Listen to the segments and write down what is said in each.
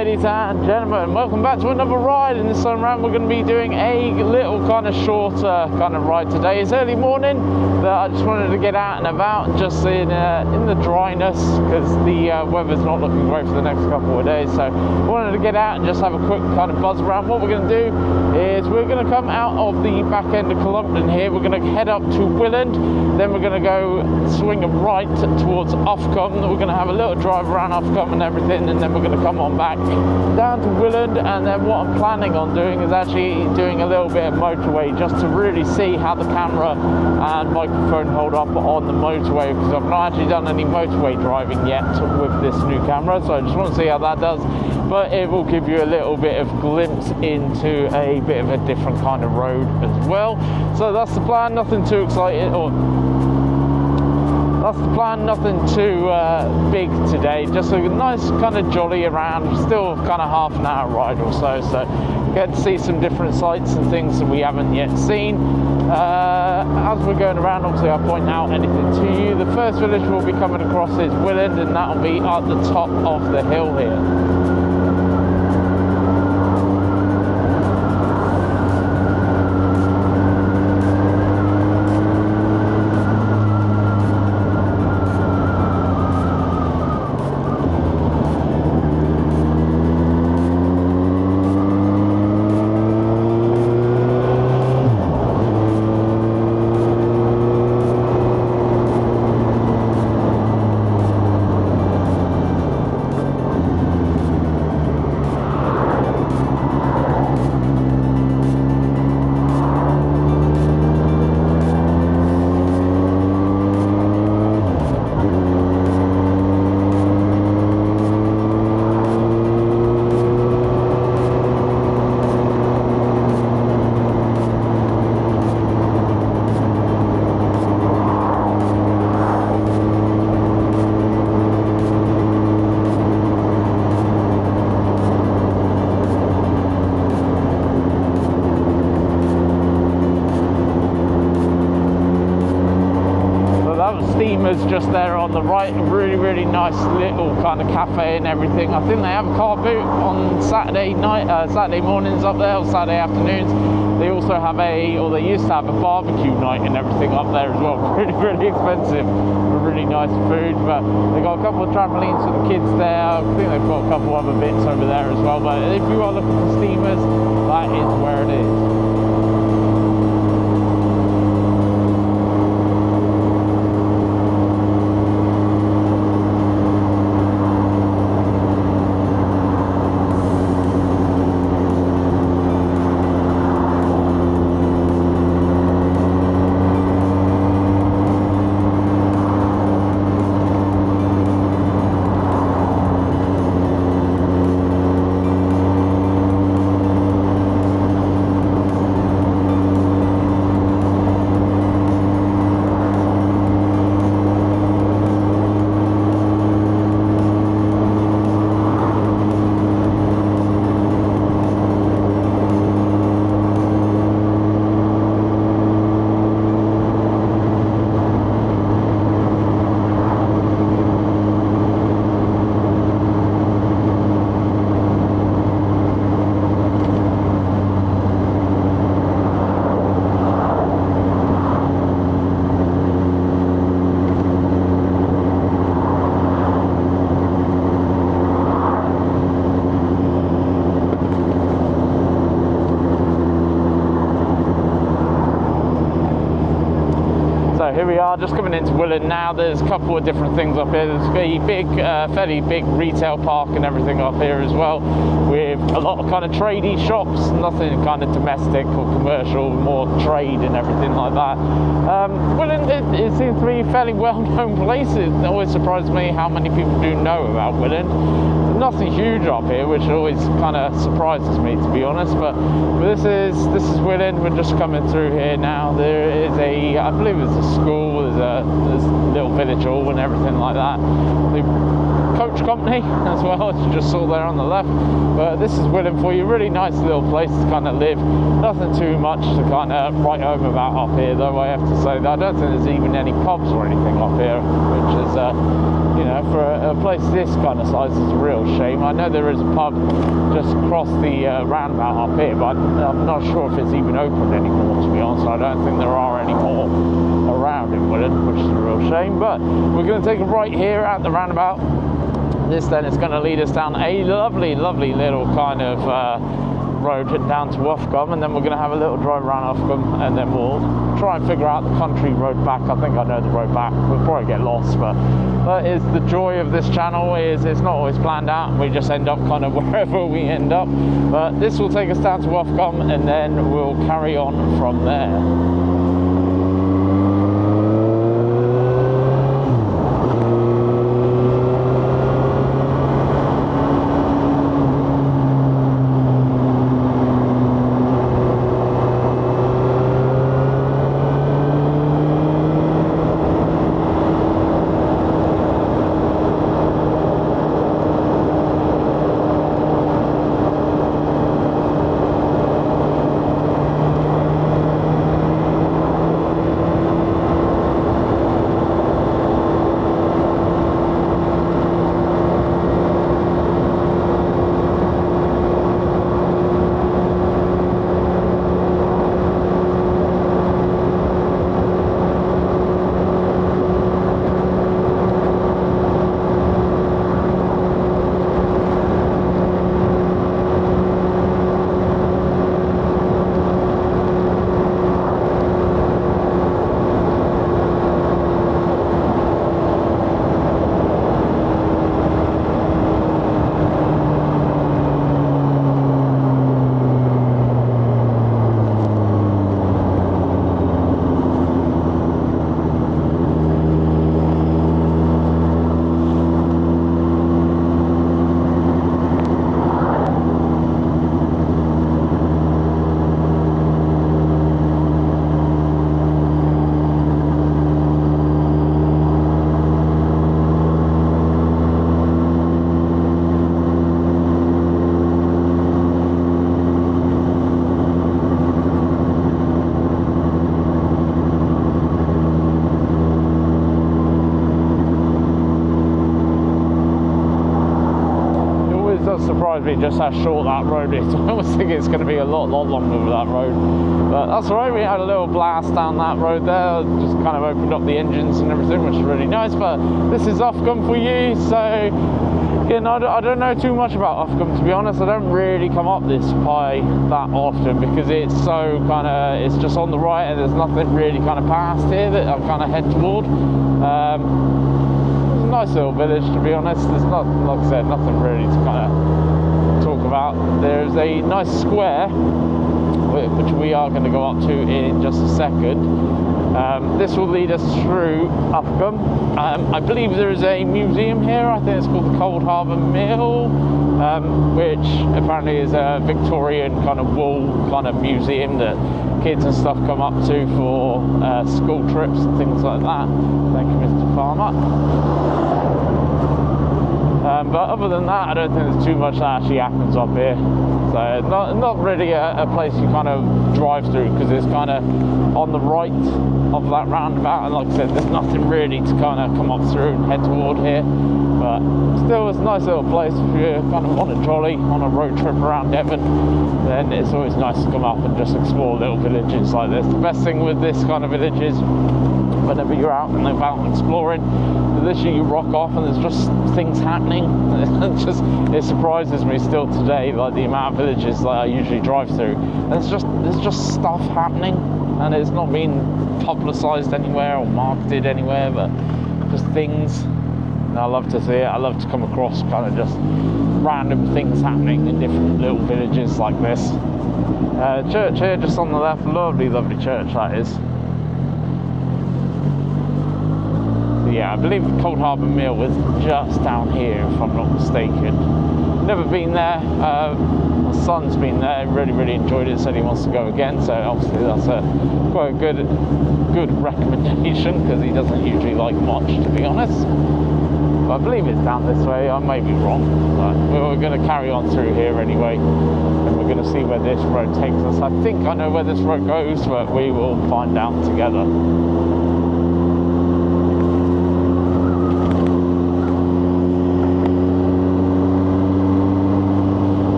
ladies and gentlemen, welcome back to another ride. And this time around we're going to be doing a little kind of shorter kind of ride today. It's early morning, but I just wanted to get out and about and just in the dryness, because the weather's not looking great for the next couple of days. So I wanted to get out and just have a quick kind of buzz around. What we're going to do is we're going to come out of the back end of Cullompton here. We're going to head up to Willand, then we're going to go swing right towards Ofcom. We're going to have a little drive around Ofcom and everything, and then we're going to come on back down to Willand. And then what I'm planning on doing is actually doing a little bit of motorway, just to really see how the camera and microphone hold up on the motorway, because I've not actually done any motorway driving yet with this new camera, so I just want to see how that does. But it will give you a little bit of glimpse into a bit of a different kind of road as well. So that's the plan, nothing too exciting, or that's the plan, nothing too big today, just a nice kind of jolly around, still kind of half an hour ride or so, so get to see some different sights and things that we haven't yet seen. As we're going around, obviously I'll point out anything to you. The first village we'll be coming across is Willand, and that'll be at the top of the hill here. Steamers just there on the right, really nice little kind of cafe and everything. I think they have a car boot on Saturday mornings up there, or Saturday afternoons. They also have they used to have a barbecue night and everything up there as well. Really expensive, but really nice food. But they got a couple of trampolines for the kids there. I think they've got a couple other bits over there as well. But if you are looking for steamers, that is where it is. So here we are, just coming into Willand now. There's a couple of different things up here. There's a big, fairly big retail park and everything up here as well, with a lot of kind of tradey shops, nothing kind of domestic or commercial, more trade and everything like that. Willand, it seems to be a fairly well-known place. It always surprises me how many people do know about Willand. There's nothing huge up here, which always kind of surprises me, to be honest. But this is Willand. We're just coming through here now. There is I believe it's a school. There's a little village hall and everything like that. The coach company as well, as you just saw there on the left. But this is Willing for you. Really nice little place to kind of live. Nothing too much to kind of write home about up here, though I have to say that I don't think there's even any pubs or anything up here, which is you know, for a place this kind of size is a real shame. I know there is a pub just across the roundabout up here, but I'm not sure if it's even open anymore, to be honest. I don't think there are any more around in Willing, which is a real shame. But we're going to take a right here at the roundabout. This then is going to lead us down a lovely little kind of road down to Uffcombe, and then we're going to have a little drive around Uffcombe, and then we'll try and figure out the country road back. I think I know the road back. We'll probably get lost, but that is the joy of this channel, is it's not always planned out. We just end up kind of wherever we end up. But this will take us down to Uffcombe, and then we'll carry on from there. Surprised me just how short that road is. I was thinking it's going to be a lot longer with that road, but that's alright. We had a little blast down that road there, just kind of opened up the engines and everything, which is really nice. But this is Uffcombe for you, so you know, I don't know too much about Uffcombe, to be honest. I don't really come up this high that often because it's so kind of, it's just on the right and there's nothing really kind of past here that I kind of head toward. Nice little village, to be honest. There's not, like I said, nothing really to kind of talk about. There's a nice square which we are going to go up to in just a second. This will lead us through Uffcombe. I believe there is a museum here. I think it's called the Cold Harbour Mill, which apparently is a Victorian kind of wool kind of museum that kids and stuff come up to for school trips and things like that. Thank you, Mr. Farmer. But other than that, I don't think there's too much that actually happens up here. So not really a place you kind of drive through, because it's kind of on the right of that roundabout, and like I said, there's nothing really to kind of come up through and head toward here. But still, it's a nice little place if you kind of want a jolly on a road trip around Devon. Then it's always nice to come up and just explore little villages like this. The best thing with this kind of village is whenever you're out and about exploring, literally you rock off and there's just things happening. It surprises me still today, like the amount of villages that I usually drive through, and there's just stuff happening, and it's not being publicized anywhere or marketed anywhere, but just things. And I love to see it. I love to come across kind of just random things happening in different little villages like this. Church here just on the left, lovely church that is. Yeah, I believe the Cold Harbour Mill is just down here, if I'm not mistaken. Never been there. My son's been there, really enjoyed it, said he wants to go again, so obviously that's quite a good recommendation, because he doesn't usually like much, to be honest. But I believe it's down this way. I may be wrong, but we're going to carry on through here anyway, and we're going to see where this road takes us. I think I know where this road goes, but we will find out together.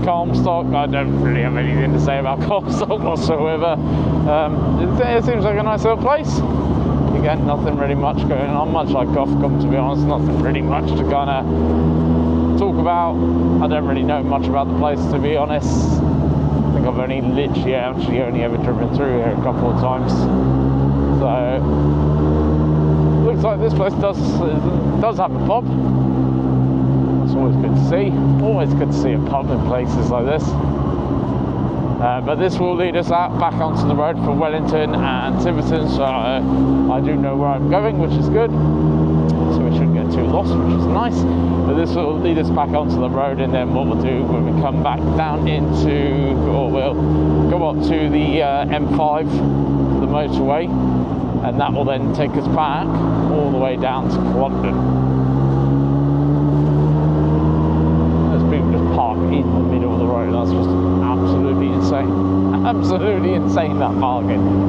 Comstock, I don't really have anything to say about Comstock whatsoever. It seems like a nice little place. Again, nothing really much going on, much like Ofcom, to be honest. Nothing really much to kind of talk about. I don't really know much about the place, to be honest. I think I've actually only ever driven through here a couple of times. So looks like this place does have a pub. That's always good to see. Always good to see a pub in places like this. But this will lead us out back onto the road for Wellington and Tiverton, so I do know where I'm going, which is good. So we shouldn't get too lost, which is nice. But this will lead us back onto the road, and then what we'll do when we come back down into, or we'll go up to the M5, the motorway, and that will then take us back all the way down to London. There's people just park in the middle of the road. That's just absolutely insane. Absolutely insane, that parking.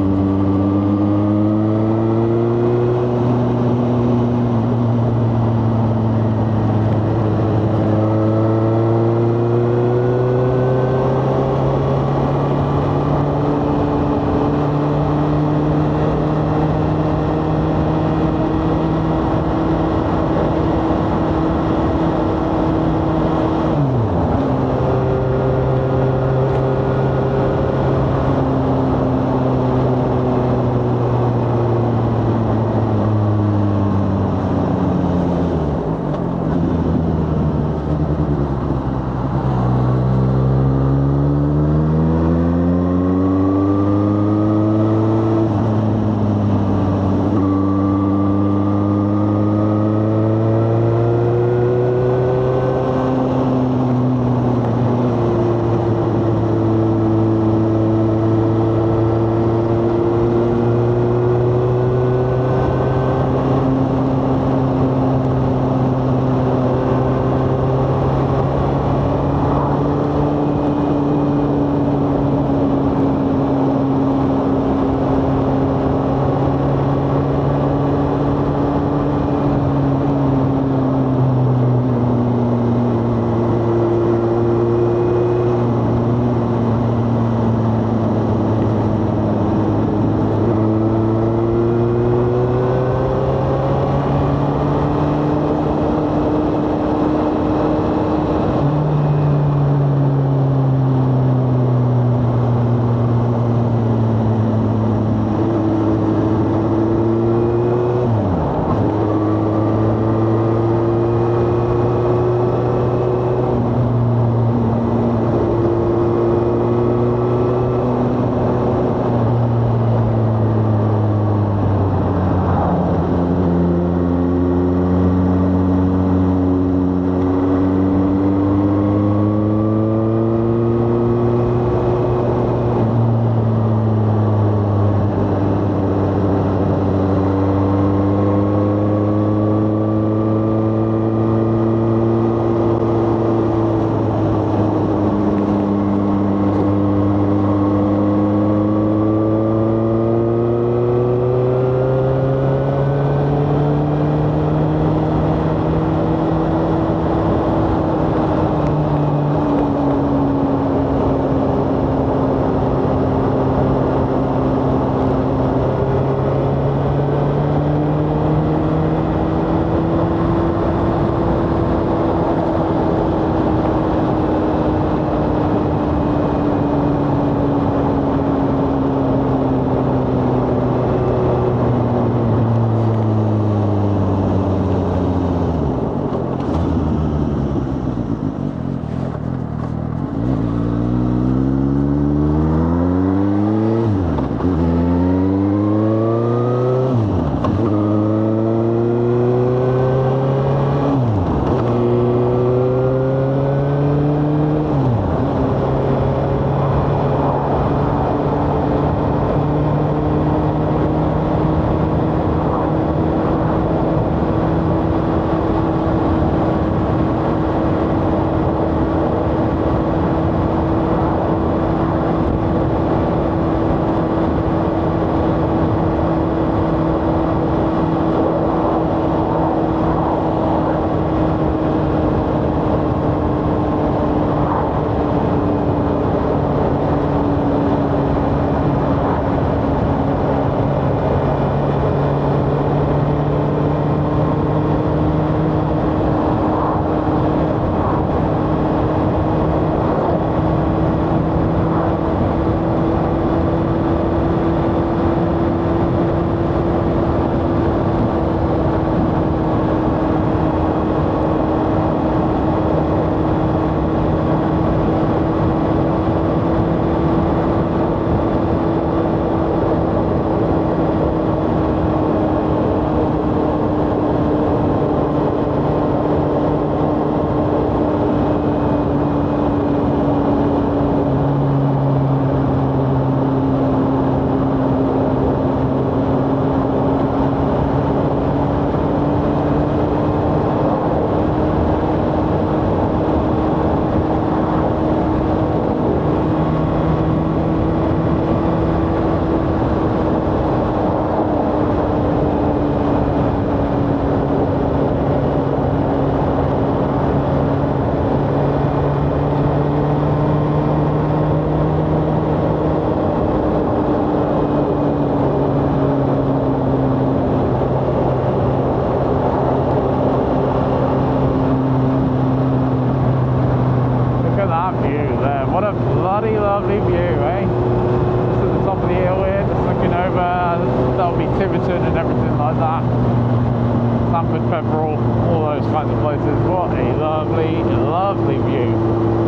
Stamford, Peveril, all those kinds of places. What a lovely, lovely view.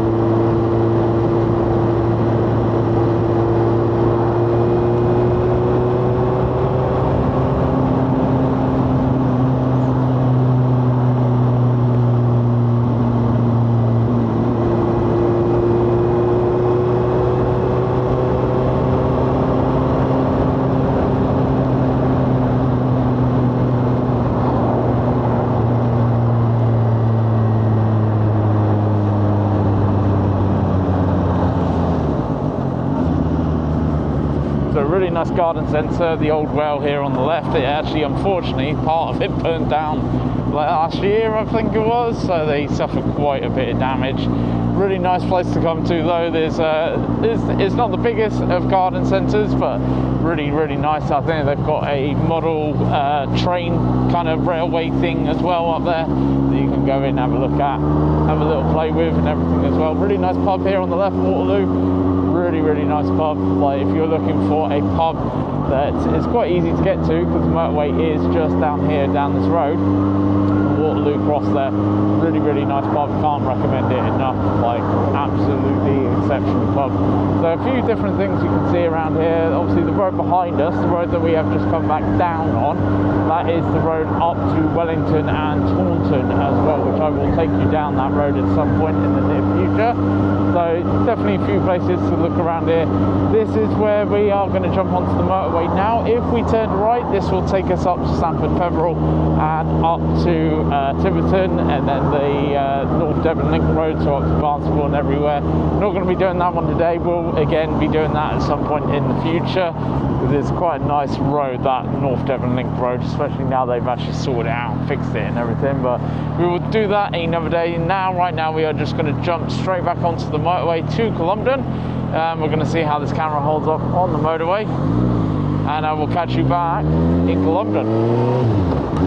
Really nice garden centre. The old well here on the left, it actually, unfortunately, part of it burned down last year, I think it was, so they suffered quite a bit of damage. Really nice place to come to though. It's not the biggest of garden centres, but really nice. I think they've got a model train kind of railway thing as well up there that you can go in, have a look at, have a little play with and everything as well. Really nice pub here on the left, Waterloo. Really nice pub. Like, if you're looking for a pub that is quite easy to get to, because the motorway is just down here, down this road, Waterloo Cross there. Really nice pub. Can't recommend it enough. Like, absolutely exceptional pub. So a few different things you can see around here. Obviously the road behind us, the road that we have just come back down on, that is the road up to Wellington and Taunton as well, which I will take you down that road at some point in the near future. So definitely a few places to look around here. This is where we are going to jump onto the motorway now. If we turn right, this will take us up to Stamford Peveril and up to Tiverton, and then the North Devon Link Road, so up to Barnstable and everywhere. Not going to be doing that one today. We'll again be doing that at some point in the future. It's quite a nice road, that North Devon Link Road, especially now they've actually sorted it out and fixed it and everything. But we will do that another day. Right now we are just going to jump straight back onto the motorway to Colomdon. We're going to see how this camera holds up on the motorway, and I will catch you back in Colomdon.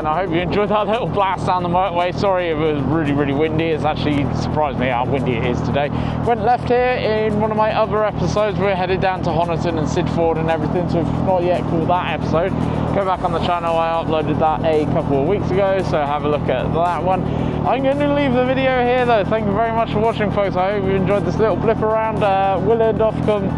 and I hope you enjoyed that little blast down the motorway. Sorry it was really, really windy. It's actually surprised me how windy it is today. Went left here in one of my other episodes. We're headed down to Honiton and Sidford and everything, so if you've not yet called that episode, go back on the channel. I uploaded that a couple of weeks ago, so have a look at that one. I'm going to leave the video here though. Thank you very much for watching, folks. I hope you enjoyed this little blip around Willand, Ofcombe,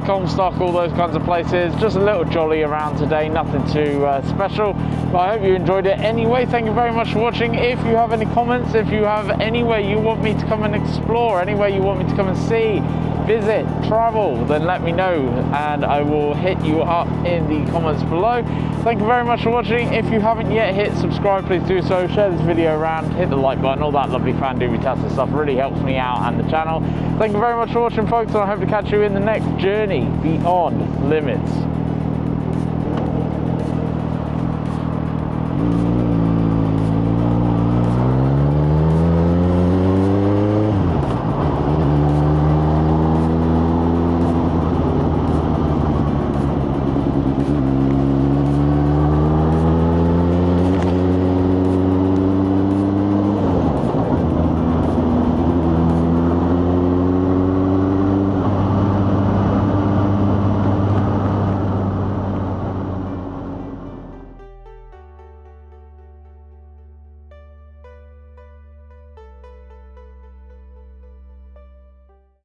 Comstock, all those kinds of places. Just a little jolly around today, nothing too special, but I hope you enjoyed it anyway. Thank you very much for watching. If you have any comments, if you have anywhere you want me to come and explore, anywhere you want me to come and see, visit, travel, then let me know and I will hit you up in the comments below. Thank you very much for watching. If you haven't yet hit subscribe, please do so. Share this video around, hit the like button, all that lovely fan-doobie-tastic stuff really helps me out and the channel. Thank you very much for watching, folks, and I hope to catch you in the next journey beyond limits.